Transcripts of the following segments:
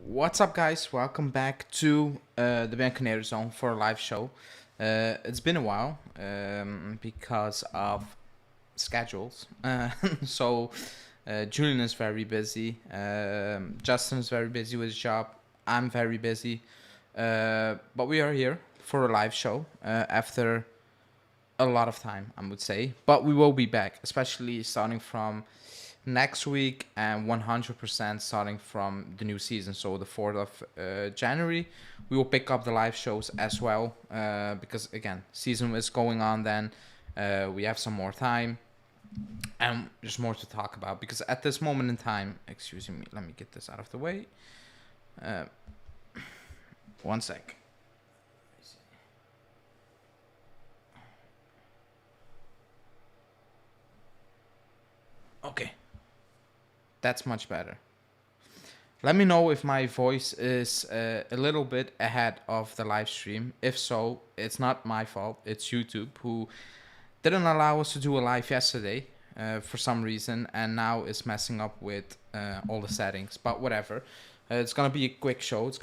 What's up, guys? Welcome back to the Bianconerizon for a live show. It's been a while because of schedules. Julian is very busy. Justin is very busy with his job. I'm very busy. But we are here for a live show after a lot of time, I would say. But we will be back, especially starting from next week and 100% starting from the new season. So the 4th of January, we will pick up the live shows as well because, again, season is going on then. We have some more time and there's more to talk about because at this moment in time, excuse me, let me get this out of the way. One sec. Okay, that's much better. Let me know if my voice is a little bit ahead of the live stream. If so, it's not my fault. It's YouTube who didn't allow us to do a live yesterday for some reason, and now is messing up with all the settings. But whatever. It's gonna be a quick show. It's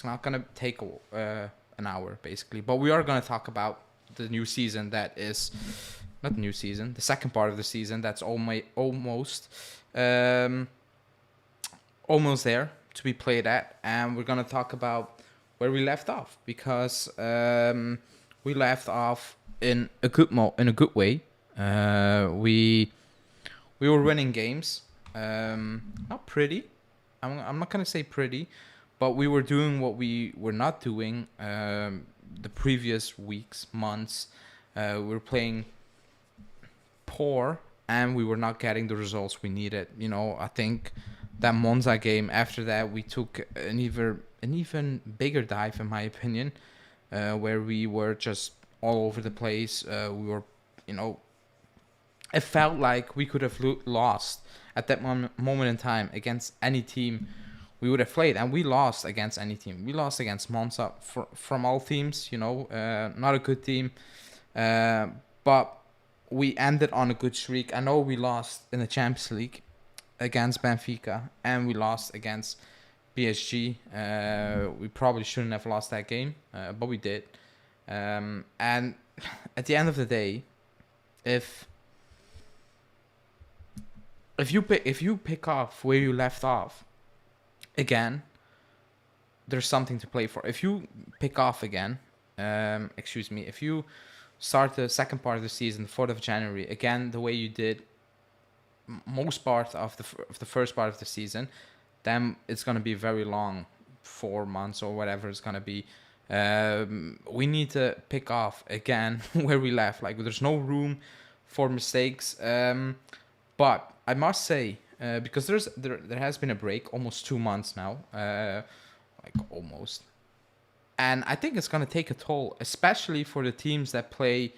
not gonna take an hour basically. But we are gonna talk about the new season that is not the new season, the second part of the season that's um, almost there to be played at, and we're gonna talk about where we left off because we left off in a good way. We were winning games, not pretty. I'm not gonna say pretty, but we were doing what we were not doing the previous weeks, months. We were playing poor and we were not getting the results we needed. I think that Monza game, after that we took an even bigger dive in my opinion, where we were just all over the place. We were, it felt like we could have lost at that moment in time against any team we would have played, and we lost against any team. We lost against Monza from all teams, not a good team, but we ended on a good streak. I know we lost in the Champions League against Benfica and we lost against PSG. We probably shouldn't have lost that game, but we did. And at the end of the day, if you pick off where you left off, again, there's something to play for. If you pick off again, if you start the second part of the season, the 4th of January, again, the way you did most part of the first part of the season, then it's going to be very long, 4 months or whatever it's going to be. We need to pick off again where we left. Like, there's no room for mistakes. But I must say, because there has been a break, almost 2 months now, like almost. And I think it's going to take a toll, especially for the teams that play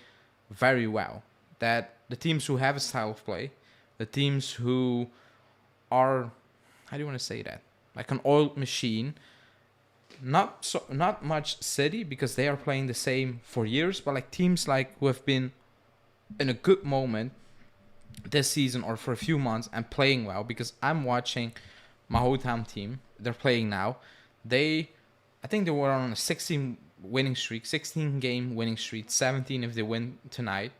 very well. That the teams who have a style of play, the teams who are, how do you want to say that? Like an oiled machine. Not much City, because they are playing the same for years, but like teams like who have been in a good moment this season or for a few months and playing well, because I'm watching my hometown team. They're playing now. I think they were on a 16 game winning streak, 17 if they win tonight,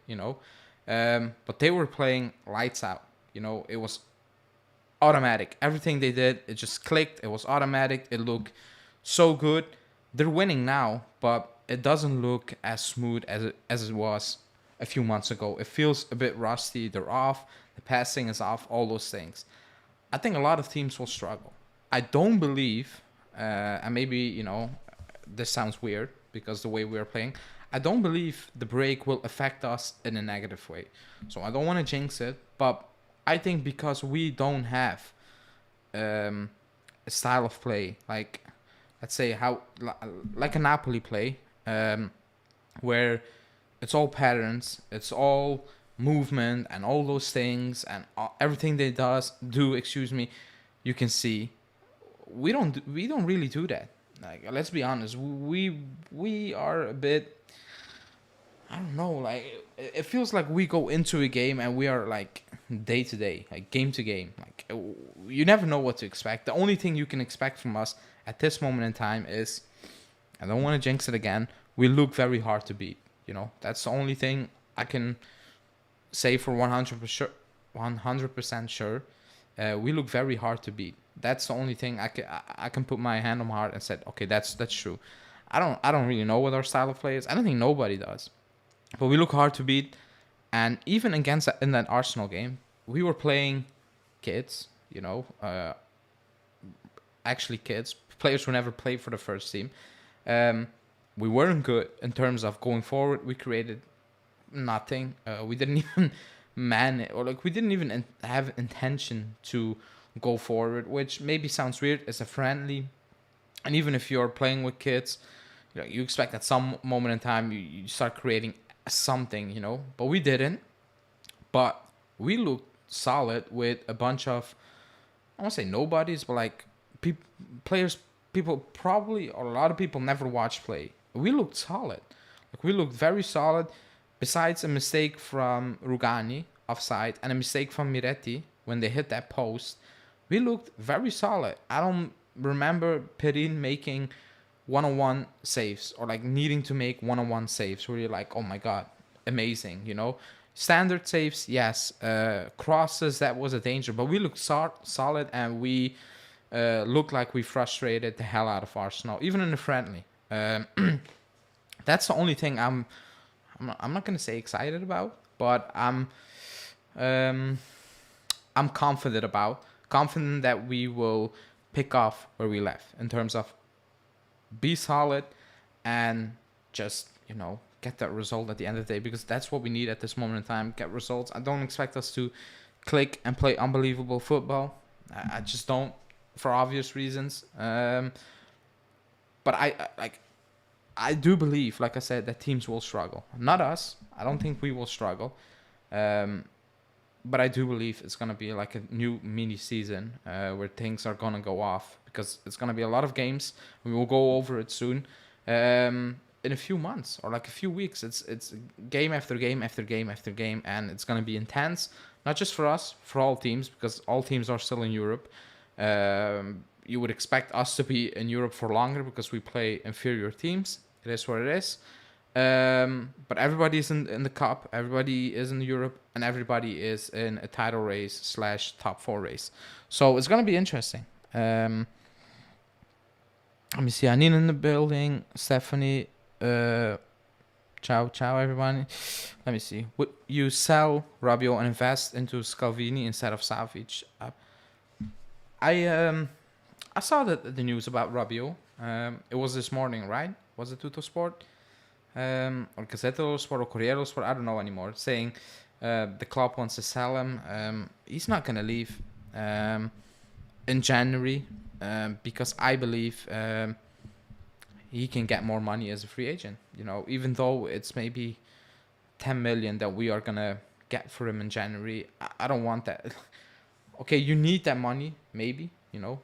but they were playing lights out. It was automatic. Everything they did, it just clicked. It was automatic. It looked so good. They're winning now, but it doesn't look as smooth as it was a few months ago. It feels a bit rusty. They're off. The passing is off. All those things. I think a lot of teams will struggle. I don't believe, and maybe, this sounds weird because the way we are playing, I don't believe the break will affect us in a negative way. So I don't want to jinx it, but I think because we don't have a style of play, like, let's say, like a Napoli play, where it's all patterns, it's all movement and all those things, and everything they do, you can see we don't really do that. Like, let's be honest, we are a bit I don't know. Like it feels like we go into a game and we are like day to day, like game to game. Like you never know what to expect. The only thing you can expect from us at this moment in time is, I don't want to jinx it again, we look very hard to beat. You know, that's the only thing I can say for 100%. 100% sure. We look very hard to beat. That's the only thing I can put my hand on my heart and said, okay, that's true. I don't really know what our style of play is. I don't think nobody does. But we look hard to beat, and even against in that Arsenal game, we were playing kids, actually kids, players who never played for the first team. Um, we weren't good in terms of going forward. We created nothing. We didn't even man it, or like we didn't even have intention to go forward, which maybe sounds weird as a friendly. And even if you're playing with kids, you expect at some moment in time you start creating something, but we didn't. But we looked solid with a bunch of, I won't say nobodies, but like players, people probably, or a lot of people never watched play. We looked solid. Like we looked very solid. Besides a mistake from Rugani offside and a mistake from Miretti when they hit that post, we looked very solid. I don't remember Perin making one-on-one saves or like needing to make one-on-one saves where you're like, oh my god, amazing, Standard saves, yes. Crosses, that was a danger, but we looked solid, and we looked like we frustrated the hell out of Arsenal, even in the friendly. That's the only thing I'm not gonna say excited about, but I'm confident about. Confident that we will pick off where we left in terms of be solid and just get that result at the end of the day, because that's what we need at this moment in time. Get results. I don't expect us to click and play unbelievable football. I just don't, for obvious reasons. But I do believe, like I said, that teams will struggle. Not us. I don't think we will struggle. But I do believe it's going to be like a new mini season where things are going to go off, because it's going to be a lot of games. We will go over it soon. In a few months or like a few weeks, it's game after game after game after game, and it's going to be intense, not just for us, for all teams, because all teams are still in Europe. You would expect us to be in Europe for longer because we play inferior teams. It is what it is. But everybody is in the cup, everybody is in Europe, and everybody is in a title race / top 4 race. So it's going to be interesting. Let me see, Anine in the building, Stephanie, ciao everybody. Let me see, would you sell Rabiot and invest into Scalvini instead of Savic? I saw the news about Rabiot. It was this morning, right? Was it Tutto Sport? Or Gazzetta dello Sport or Corriere dello Sport, I don't know anymore, saying the club wants to sell him. He's not going to leave in January because I believe he can get more money as a free agent. Even though it's maybe 10 million that we are going to get for him in January, I don't want that. Okay, you need that money, maybe,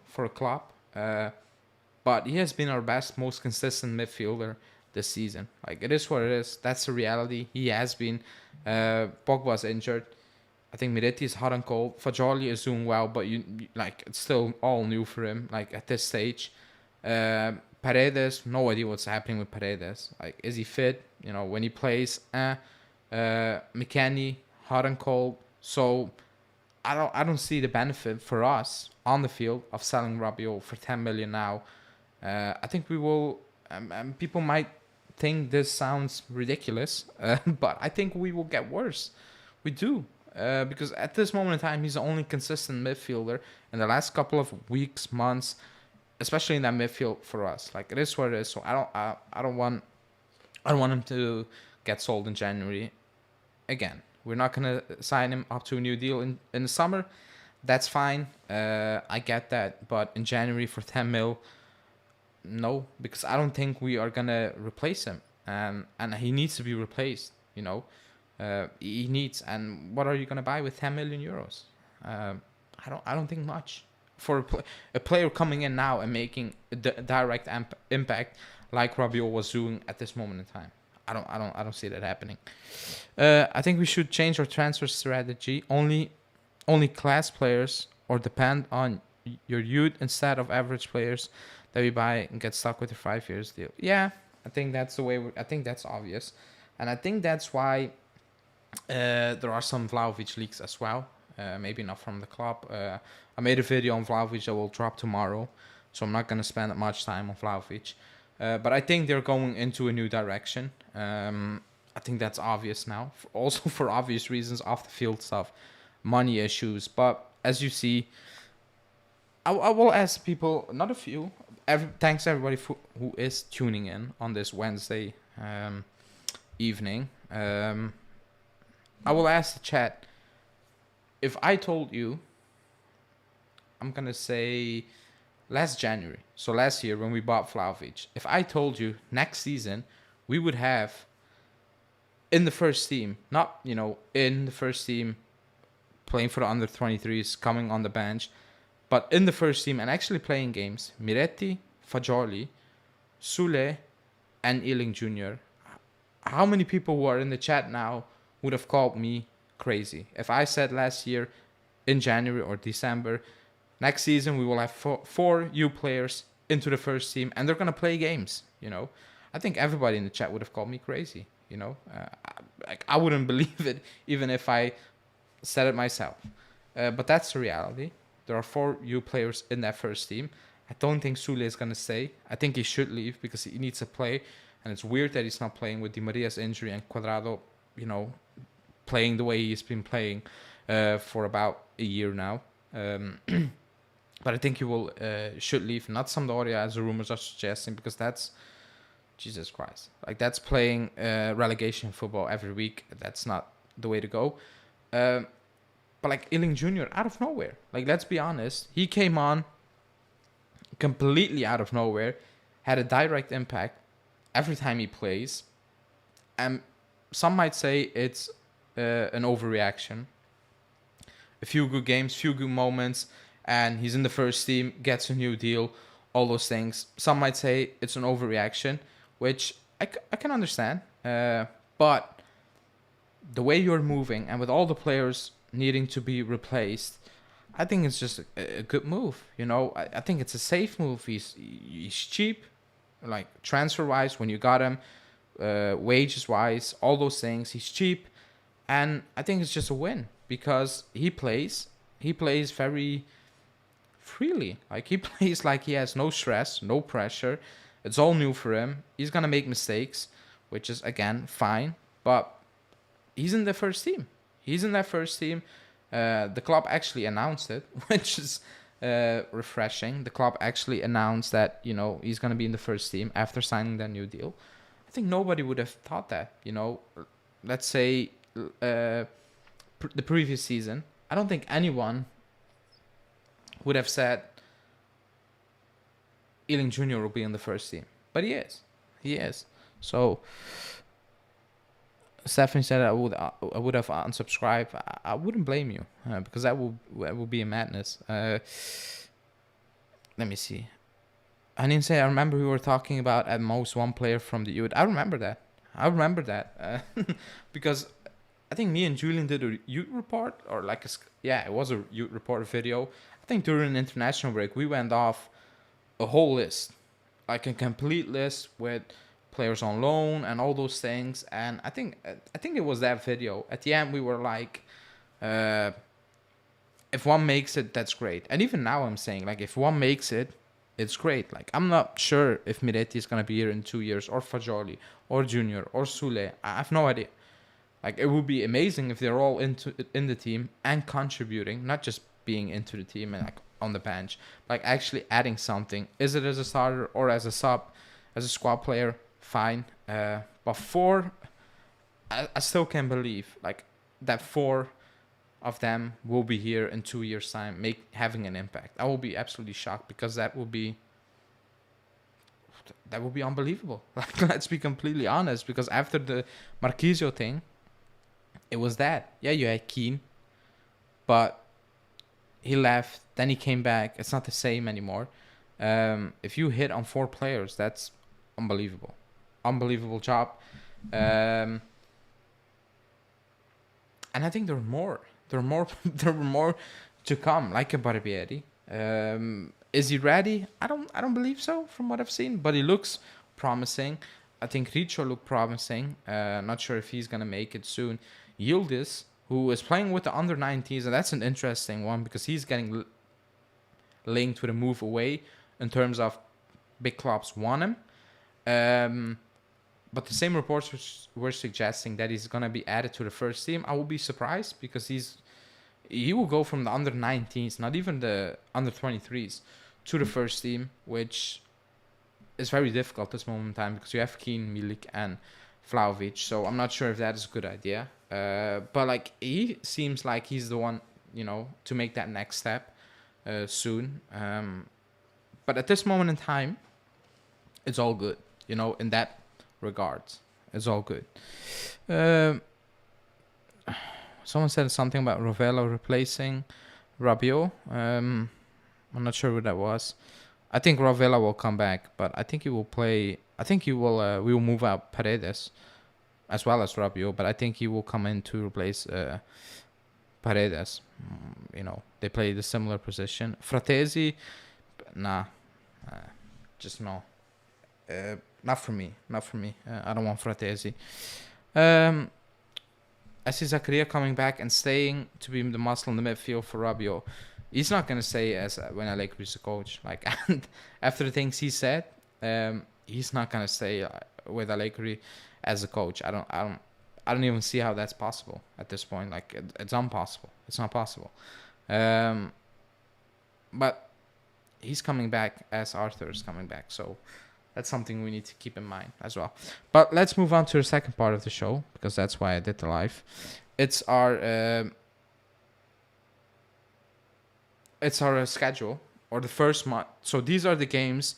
for a club. But he has been our best, most consistent midfielder this season. Like, it is what it is. That's the reality. He has been. Pogba's injured. I think Miretti is hot and cold. Fagioli is doing well, but it's still all new for him. Like, at this stage, Paredes, no idea what's happening with Paredes. Like, is he fit? When he plays, McKennie, hot and cold. So I don't see the benefit for us on the field of selling Rabiot for 10 million now. I think we will. People might think this sounds ridiculous, but I think we will get worse. We do. Because at this moment in time, he's the only consistent midfielder in the last couple of weeks, months, especially in that midfield for us. Like, it is what it is. So I don't want him to get sold in January. Again, we're not gonna sign him up to a new deal in the summer. That's fine. I get that, but in January for 10 mil, no, because I don't think we are gonna replace him. And he needs to be replaced. He needs. And what are you gonna buy with 10 million euros? I don't think much for a player coming in now and making a direct impact like Rabiot was doing at this moment in time. I don't see that happening. I think we should change our transfer strategy. Only class players or depend on your youth instead of average players that we buy and get stuck with a 5 years deal. Yeah, I think that's the way. I think that's obvious, and I think that's why there are some Vlahovic leaks as well. Maybe not from the club. I made a video on Vlahovic that will drop tomorrow, so I'm not going to spend much time on Vlahovic. But I think they're going into a new direction. I think that's obvious now. Also for obvious reasons, off the field stuff, money issues. But as you see, I will ask people, not a few. Thanks everybody who is tuning in on this Wednesday evening. I will ask the chat, if I told you, I'm gonna say last January, so last year when we bought Vlahovic, if I told you next season we would have in the first team, not in the first team playing for the under 23s, coming on the bench, but in the first team and actually playing games, Miretti, Fagioli, Sule, and Ealing Jr. How many people who are in the chat now would have called me crazy if I said last year in January or December, next season we will have four U players into the first team and they're going to play games, I think everybody in the chat would have called me crazy, I wouldn't believe it even if I said it myself. But that's the reality. There are 4 U players in that first team. I don't think Sule is going to stay. I think he should leave because he needs to play. And it's weird that he's not playing with Di Maria's injury and Cuadrado, playing the way he's been playing for about a year now. But I think he will should leave. Not Sampdoria, as the rumors are suggesting, because that's, Jesus Christ. Like, that's playing relegation football every week. That's not the way to go. But like Ealing Jr. out of nowhere. Like, let's be honest. He came on completely out of nowhere. Had a direct impact every time he plays. And some might say it's an overreaction. A few good games, few good moments, and he's in the first team, gets a new deal, all those things. Some might say it's an overreaction, which I can understand. But the way you're moving, and with all the players needing to be replaced, I think it's just a good move. I think it's a safe move. He's cheap, like transfer-wise, when you got him, wages-wise, all those things. He's cheap, and I think it's just a win because he plays very freely. Like, he plays like he has no stress, no pressure. It's all new for him. He's gonna make mistakes, which is again fine, but he's in the first team. He's in that first team. The club actually announced it, which is refreshing. The club actually announced that, he's going to be in the first team after signing that new deal. I think nobody would have thought that, let's say the previous season. I don't think anyone would have said Ealing Jr. will be in the first team. But he is. He is. So Stephanie said I would have unsubscribed. I wouldn't blame you because that would be a madness. Let me see. I didn't say. I remember we were talking about at most one player from the youth. I remember that. Because I think me and Julian did a youth report, or like it was a youth report video. I think during an international break we went off a whole list, like a complete list with players on loan and all those things. And I think it was that video. At the end we were like, if one makes it, that's great. And even now I'm saying, like, if one makes it, it's great. Like, I'm not sure if Miretti is going to be here in 2 years, or Fagioli, or Junior, or Sule. I have no idea. Like, it would be amazing if they're all in the team and contributing, not just being into the team and like on the bench, like actually adding something. Is it as a starter or as a sub, as a squad player? Fine. But 4, I still can't believe like that 4 of them will be here in 2 years' time, having an impact. I will be absolutely shocked because that would be unbelievable. Like, let's be completely honest, because after the Marquisio thing, it was that. Yeah, you had Keane, but he left, then he came back. It's not the same anymore. If you hit on 4 players, that's unbelievable. Unbelievable job. Um, and I think there are more. There are more. There were more to come, like a Barbieri. Is he ready? I don't believe so from what I've seen, but he looks promising. I think Richo looked promising. Not sure if he's gonna make it soon. Yildiz, who is playing with the under 19s, and that's an interesting one because he's getting linked with a move away in terms of big clubs want him. But the same reports were suggesting that he's gonna be added to the first team. I will be surprised because he will go from the under 19s, not even the under 23s, to the first team, which is very difficult at this moment in time because you have Keane, Milik, and Vlahovic. So I'm not sure if that is a good idea. But like he seems like he's the one, to make that next step soon. But at this moment in time, it's all good. In that regards, it's all good. Someone said something about Rovella replacing Rabiot. I'm not sure what that was. I think Rovella will come back, but I think he will play. I think he will. We will move out Paredes as well as Rabiot, but I think he will come in to replace Paredes. They play the similar position. Fratesi, nah, just no. Not for me. I don't want Fratesi. I see Zakaria coming back and staying to be the muscle in the midfield for Rabiot. He's not gonna stay as when Allegri is a coach. Like, and after the things he said, he's not gonna stay with Allegri as a coach. I don't even see how that's possible at this point. Like, it's impossible. It's not possible. But he's coming back as Arthur is coming back. So that's something we need to keep in mind as well. But let's move on to the second part of the show, because that's why I did the live. It's our schedule, or the first month. So these are the games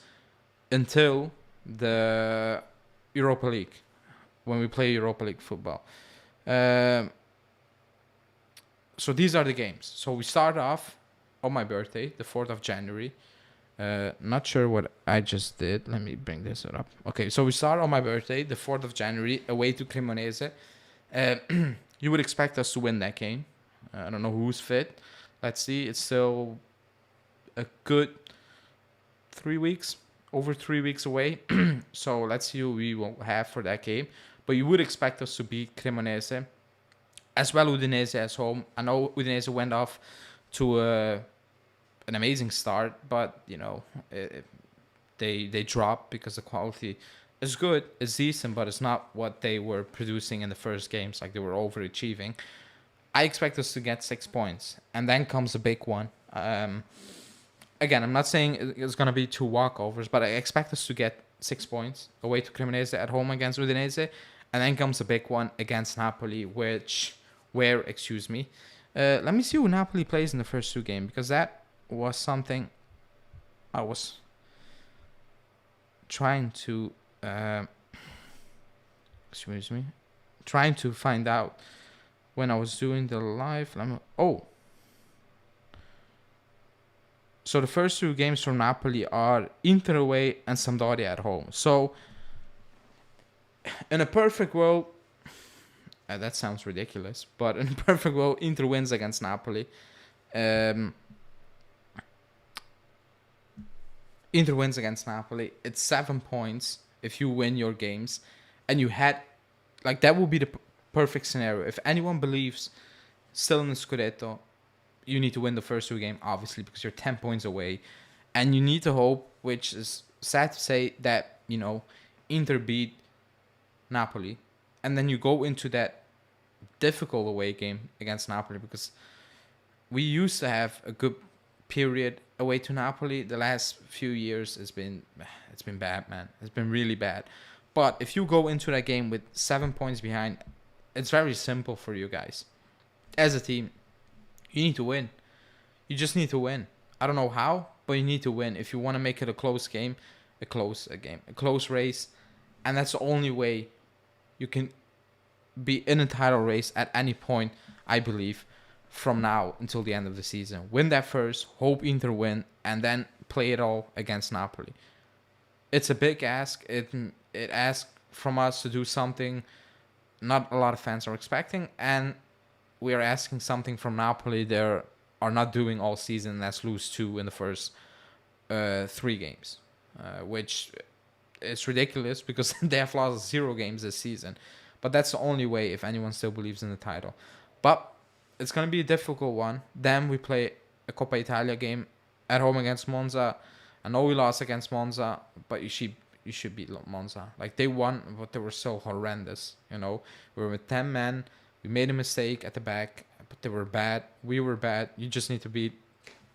until the Europa League, when we play Europa League football. So these are the games. So we start off on my birthday, the 4th of January. Not sure what I just did. Let me bring this up. Okay, so we start on my birthday, the 4th of January, away to Cremonese. You would expect us to win that game. I don't know who's fit. Let's see. It's still a good 3 weeks, over 3 weeks away. So let's see who we will have for that game. But you would expect us to beat Cremonese, as well Udinese at home. I know Udinese went off to an amazing start, but they dropped because the quality is good, it's decent, but it's not what they were producing in the first games. Like, they were overachieving. I expect us to get 6 points, and then comes a big one. Again, I'm not saying it's going to be 2 walkovers, but I expect us to get 6 points away to Cremonese, at home against Udinese, and then comes a big one against Napoli, let me see who Napoli plays in the first 2 games, because that was something I was trying to trying to find out when I was doing the live. So the first 2 games from Napoli are Inter away and Sampdoria at home. So in a perfect world, that sounds ridiculous, but in a perfect world, Inter wins against Napoli. Inter wins against Napoli. It's 7 points if you win your games, and you had, like, that would be the perfect scenario. If anyone believes still in the Scudetto, you need to win the first 2 games, obviously, because you're 10 points away, and you need to hope, which is sad to say, that Inter beat Napoli, and then you go into that difficult away game against Napoli, because we used to have a good period away to Napoli. The last few years it's been bad, man. It's been really bad. But if you go into that game with 7 points behind, it's very simple for you guys. As a team, you need to win. You just need to win. I don't know how, but you need to win if you want to make it a close game, a close race, and that's the only way you can be in a title race at any point, I believe, from now until the end of the season. Win that first, hope Inter win, and then play it all against Napoli. It's a big ask. It asks from us to do something not a lot of fans are expecting, and we are asking something from Napoli they are not doing all season. That's lose 2 in the first 3 games, which is ridiculous because they have lost 0 games this season. But that's the only way if anyone still believes in the title. But it's going to be a difficult one. Then we play a Coppa Italia game at home against Monza. I know we lost against Monza, but you should beat Monza. Like, they won, but they were so horrendous. We were with 10 men. We made a mistake at the back, but they were bad. We were bad. You just need to beat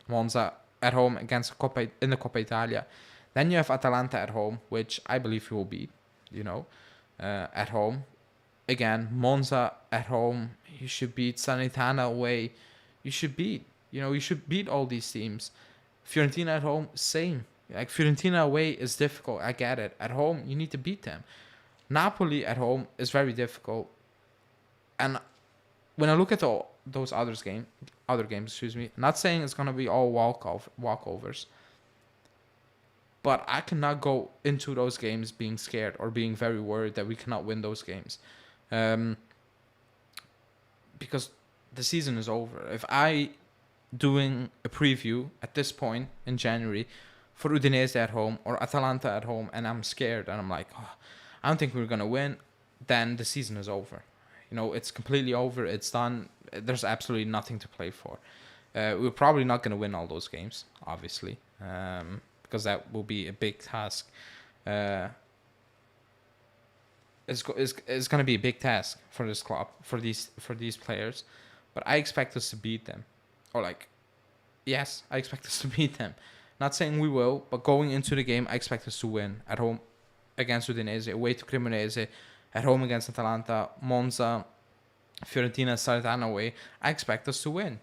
Monza at home against in the Coppa Italia. Then you have Atalanta at home, which I believe you will beat. At home. Again, Monza at home. You should beat Salernitana away. You should beat. You should beat all these teams. Fiorentina at home, same. Like, Fiorentina away is difficult. I get it. At home, you need to beat them. Napoli at home is very difficult. And when I look at those other games, not saying it's gonna be all walkovers, but I cannot go into those games being scared or being very worried that we cannot win those games, because the season is over. If I doing a preview at this point in January for Udinese at home or Atalanta at home, and I'm scared and I'm like, I don't think we're gonna win, then the season is over. It's completely over. It's done. There's absolutely nothing to play for. We're probably not going to win all those games, obviously, because that will be a big task. It's going to be a big task for this club, for these players. But I expect us to beat them. Yes, I expect us to beat them. Not saying we will, but going into the game, I expect us to win. At home against Udinese, away to Cremonese, at home against Atalanta, Monza, Fiorentina, Salernitana away. I expect us to win.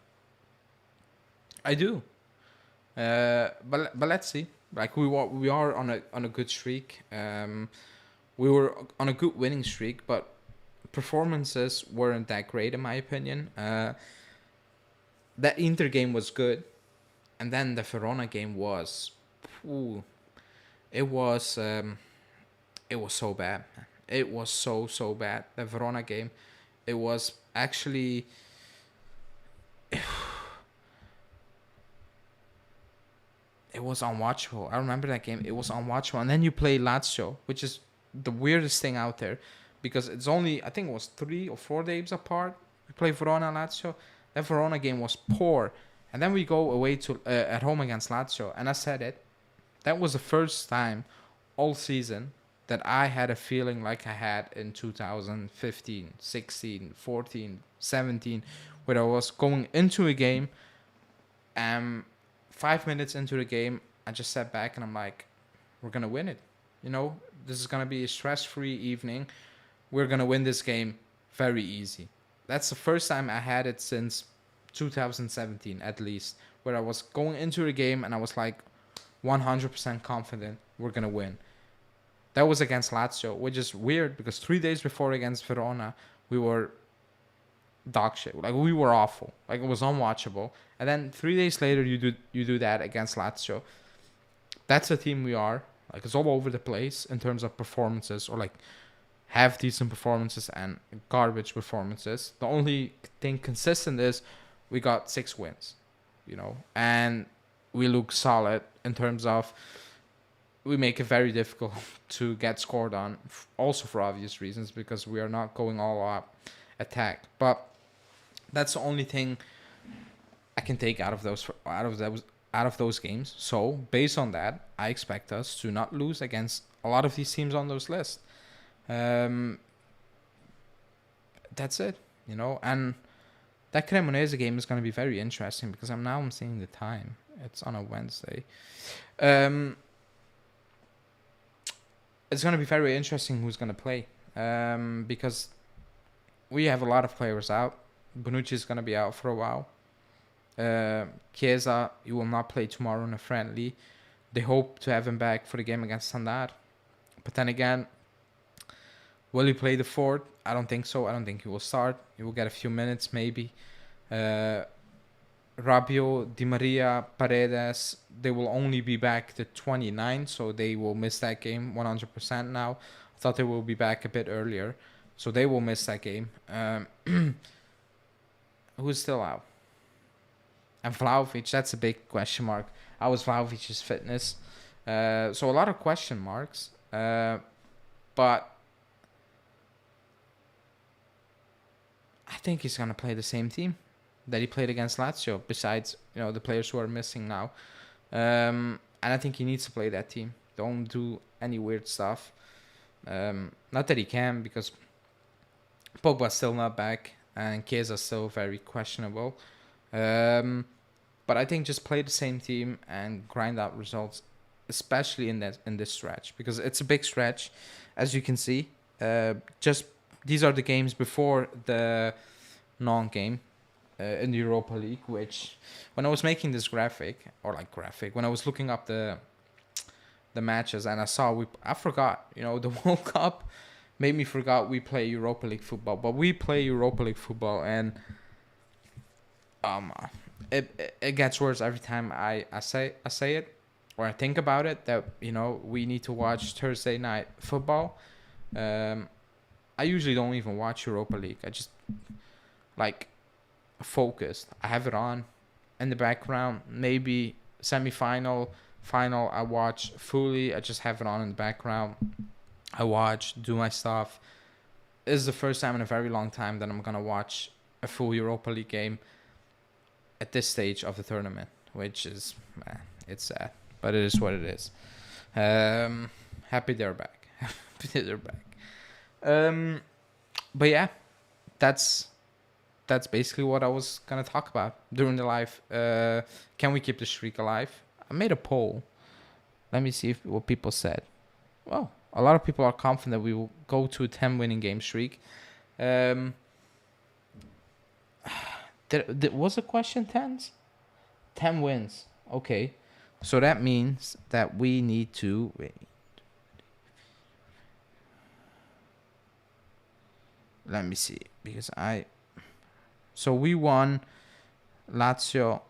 I do. But let's see. Like, we are on a good streak. We were on a good winning streak, but performances weren't that great in my opinion. That Inter game was good, and then the Verona game was, it was so bad. It was so bad. The Verona game, it was actually, it was unwatchable. I remember that game. It was unwatchable. And then you play Lazio, which is the weirdest thing out there, because it's only, I think it was 3 or 4 days apart. We play Verona and Lazio. That Verona game was poor. And then we go away to at home against Lazio. And I said it. That was the first time all season that I had a feeling like I had in 2015, 16, 14, 17, where I was going into a game, 5 minutes into the game, I just sat back and I'm like, we're going to win it. This is going to be a stress-free evening. We're going to win this game very easy. That's the first time I had it since 2017, at least, where I was going into a game and I was like 100% confident we're going to win. That was against Lazio, which is weird because 3 days before against Verona, we were dog shit. Like, we were awful. Like, it was unwatchable. And then 3 days later, you do that against Lazio. That's the team we are. Like, it's all over the place in terms of performances, or like half decent performances and garbage performances. The only thing consistent is we got 6 wins, and we look solid in terms of, we make it very difficult to get scored on, also for obvious reasons, because we are not going all out attack. But that's the only thing I can take out of those games. So based on that, I expect us to not lose against a lot of these teams on those lists. That's it, And that Cremonese game is going to be very interesting because I'm seeing the time. It's on a Wednesday. It's going to be very interesting who's going to play, because we have a lot of players out. Bonucci is going to be out for a while. Chiesa, he will not play tomorrow in a friendly. They hope to have him back for the game against Standard. But then again, will he play the fourth? I don't think so. I don't think he will start. He will get a few minutes maybe. Rabiot, Di Maria, Paredes, they will only be back the 29th, so they will miss that game 100% now. I thought they will be back a bit earlier, so they will miss that game. Who's still out? And Vlahovic, that's a big question mark. How was Vlahovic's fitness? So a lot of question marks. But I think he's gonna play the same team that he played against Lazio. Besides, the players who are missing now, and I think he needs to play that team. Don't do any weird stuff. Not that he can, because Pogba's still not back and Chiesa's still very questionable. But I think just play the same team and grind out results, especially in this stretch, because it's a big stretch, as you can see. Just these are the games before the non-game in the Europa League. Which, when I was making this graphic, when I was looking up the matches, and I forgot, the World Cup made me forgot we play Europa League football, but we play Europa League football, and it gets worse every time I say it, or I think about it, that we need to watch Thursday night football. I usually don't even watch Europa League. I just focused. I have it on in the background. Maybe semi-final, final, I watch fully. I just have it on in the background. I watch, do my stuff. This is the first time in a very long time that I'm gonna watch a full Europa League game at this stage of the tournament, which is, it's sad, but it is what it is. Happy they're back. Happy they're back. But yeah, that's basically what I was gonna talk about during the live. Can we keep the streak alive? I made a poll. Let me see what people said. Well, a lot of people are confident we will go to a 10 winning game streak. There was a question, 10s? 10 wins. Okay. So that means that we need to... Let me see. Because So we won Lazio,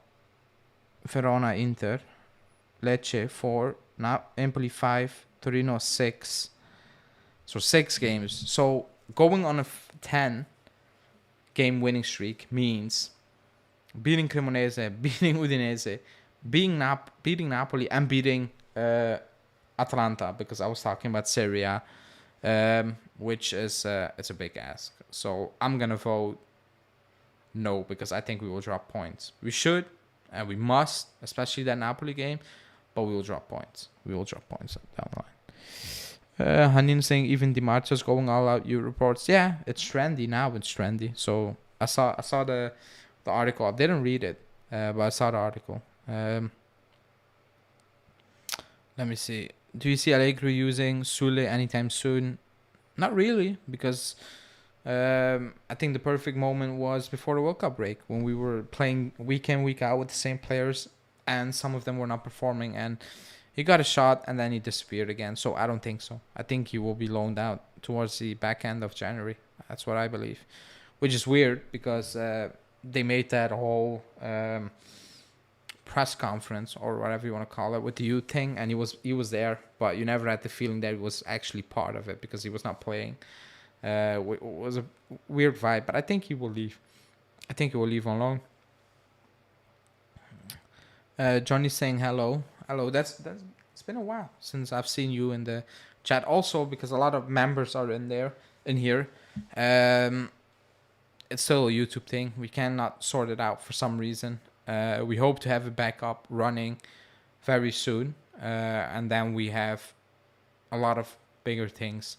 Verona, Inter, Lecce 4, Empoli 5, Torino 6. So 6 games. So going on a 10 game winning streak means beating Cremonese, beating Udinese, beating Napoli, and beating Atalanta, because I was talking about Serie A, which is it's a big ask. So I'm gonna vote no, because I think we will drop points. We should and we must, especially that Napoli game, but we will drop points. We will drop points down the line. Hanin saying even Di Marzio's going all out. You reports, yeah, it's trendy now. It's trendy. So I saw the article. I didn't read it, but I saw the article. Let me see. Do you see Allegri using Sule anytime soon? Not really, because I think the perfect moment was before the World Cup break, when we were playing week in, week out with the same players, and some of them were not performing, and he got a shot and then he disappeared again. So I don't think so. I think he will be loaned out towards the back end of January. That's what I believe, which is weird, because they made that whole press conference, or whatever you want to call it, with the youth thing, and he was there, but you never had the feeling that he was actually part of it, because he was not playing. It was a weird vibe, but I think he will leave. I think he will leave on loan. Johnny's saying hello. Hello. That's it's been a while since I've seen you in the chat. Also, because a lot of members are in here. It's still a YouTube thing. We cannot sort it out for some reason. We hope to have it back up running very soon, and then we have a lot of bigger things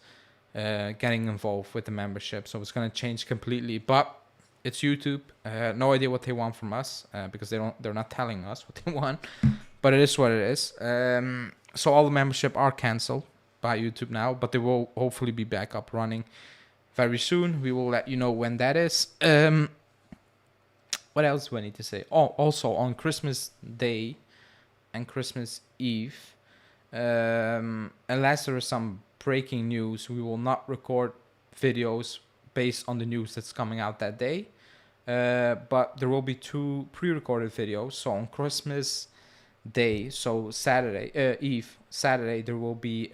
getting involved with the membership. So it's going to change completely. But it's YouTube. No idea what they want from us, because they're not telling us what they want. But it is what it is. So all the membership are cancelled by YouTube now, but they will hopefully be back up running very soon. We will let you know when that is. What else do I need to say? Oh, also on Christmas Day and Christmas Eve, unless there is some breaking news, we will not record videos based on the news that's coming out that day. But there will be 2 pre-recorded videos. So on Christmas Day, so Saturday, Eve, Saturday, there will be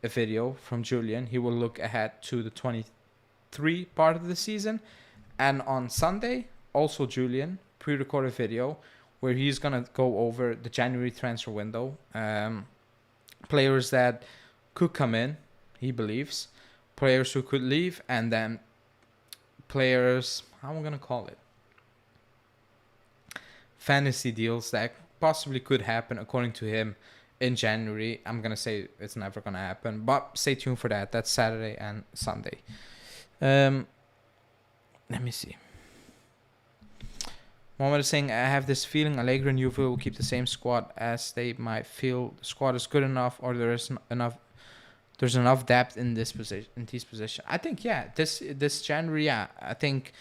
a video from Julian. He will look ahead to the 23 part of the season. And on Sunday, also Julian pre-recorded a video where he's going to go over the January transfer window. Players that could come in, he believes. Players who could leave. And then players, how am I going to call it? Fantasy deals that possibly could happen according to him in January. I'm going to say it's never going to happen. But stay tuned for that. That's Saturday and Sunday. Let me see. Mohamed is saying, I have this feeling Allegri and Juve will keep the same squad as they might feel the squad is good enough or there's enough depth in this position. I think, yeah, this January, yeah, I think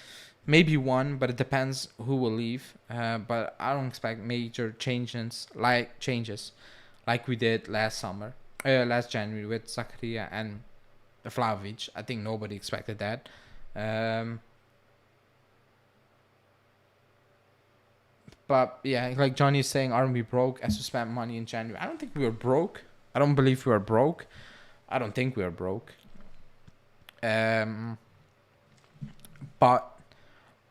maybe one, but it depends who will leave. But I don't expect major changes like we did last January with Zakaria and Vlahovic. I think nobody expected that. But yeah, like Johnny's saying, aren't we broke as we spent money in January? I don't think we were broke. I don't believe we were broke. I don't think we are broke. But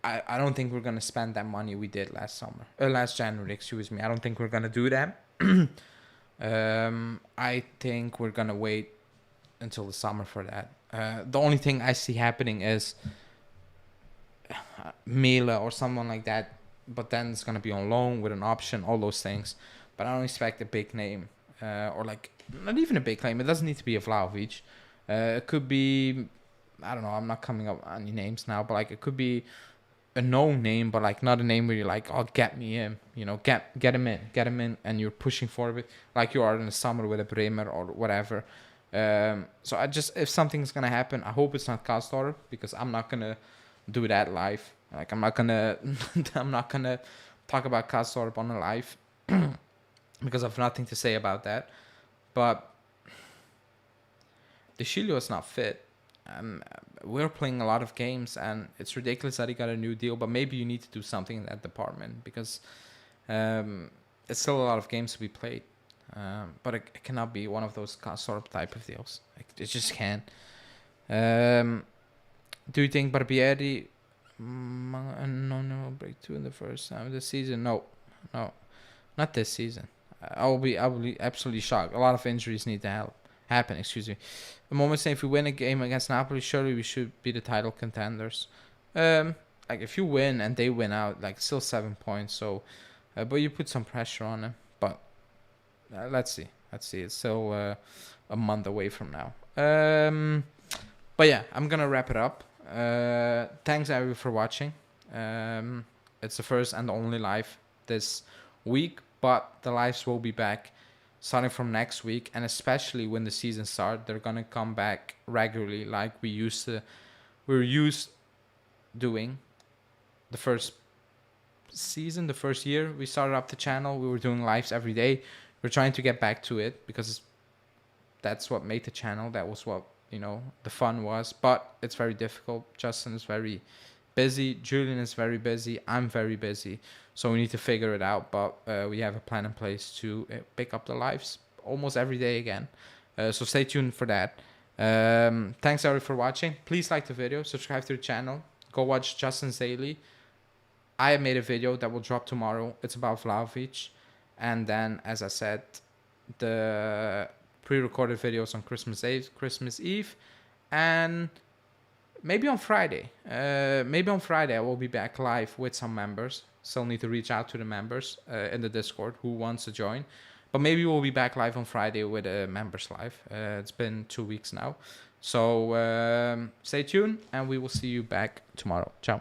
I don't think we're gonna spend that money we did last January. Excuse me. I don't think we're gonna do that. I think we're gonna wait until the summer for that. The only thing I see happening is Mila or someone like that. But then it's gonna be on loan with an option, all those things. But I don't expect a big name, or like not even a big name. It doesn't need to be a Vlahovic. It could be, I don't know. I'm not coming up with any names now, but like it could be a known name, but like not a name where you're like, oh, get me in, get him in, and you're pushing forward like you are in the summer with a Bremer or whatever. So if something's gonna happen, I hope it's not Kastor because I'm not gonna do that live. Like I'm not gonna talk about Kastor on a live because I have nothing to say about that. But De Chilio is not fit. We're playing a lot of games, and it's ridiculous that he got a new deal. But maybe you need to do something in that department because it's still a lot of games to be played. But it cannot be one of those Kastor type of deals. It just can't. Do you think Barbieri? No, breakthrough in the first time of the season. No, not this season. I will be absolutely shocked. A lot of injuries need to happen. Excuse me. The moment saying if we win a game against Napoli, surely we should be the title contenders. Like if you win and they win out, like still 7 points. So, but you put some pressure on them. But let's see. It's still a month away from now. But yeah, I'm gonna wrap it up. Thanks everyone for watching. It's the first and only live this week, but the lives will be back starting from next week, and especially when the season starts, they're gonna come back regularly like we were used doing the first year we started up the channel. We were doing lives every day. We're trying to get back to it because that's what made the channel. That was what the fun was, but it's very difficult. Justin is very busy. Julian is very busy. I'm very busy. So we need to figure it out. But we have a plan in place to pick up the lives almost every day again. So stay tuned for that. Thanks everyone for watching. Please like the video. Subscribe to the channel. Go watch Justin's Daily. I have made a video that will drop tomorrow. It's about Vlahovic. And then, as I said, the pre-recorded videos on Christmas Eve, and maybe on Friday. I will be back live with some members. Still need to reach out to the members in the Discord who wants to join. But maybe we'll be back live on Friday with a members live. It's been 2 weeks now. So stay tuned, and we will see you back tomorrow. Ciao.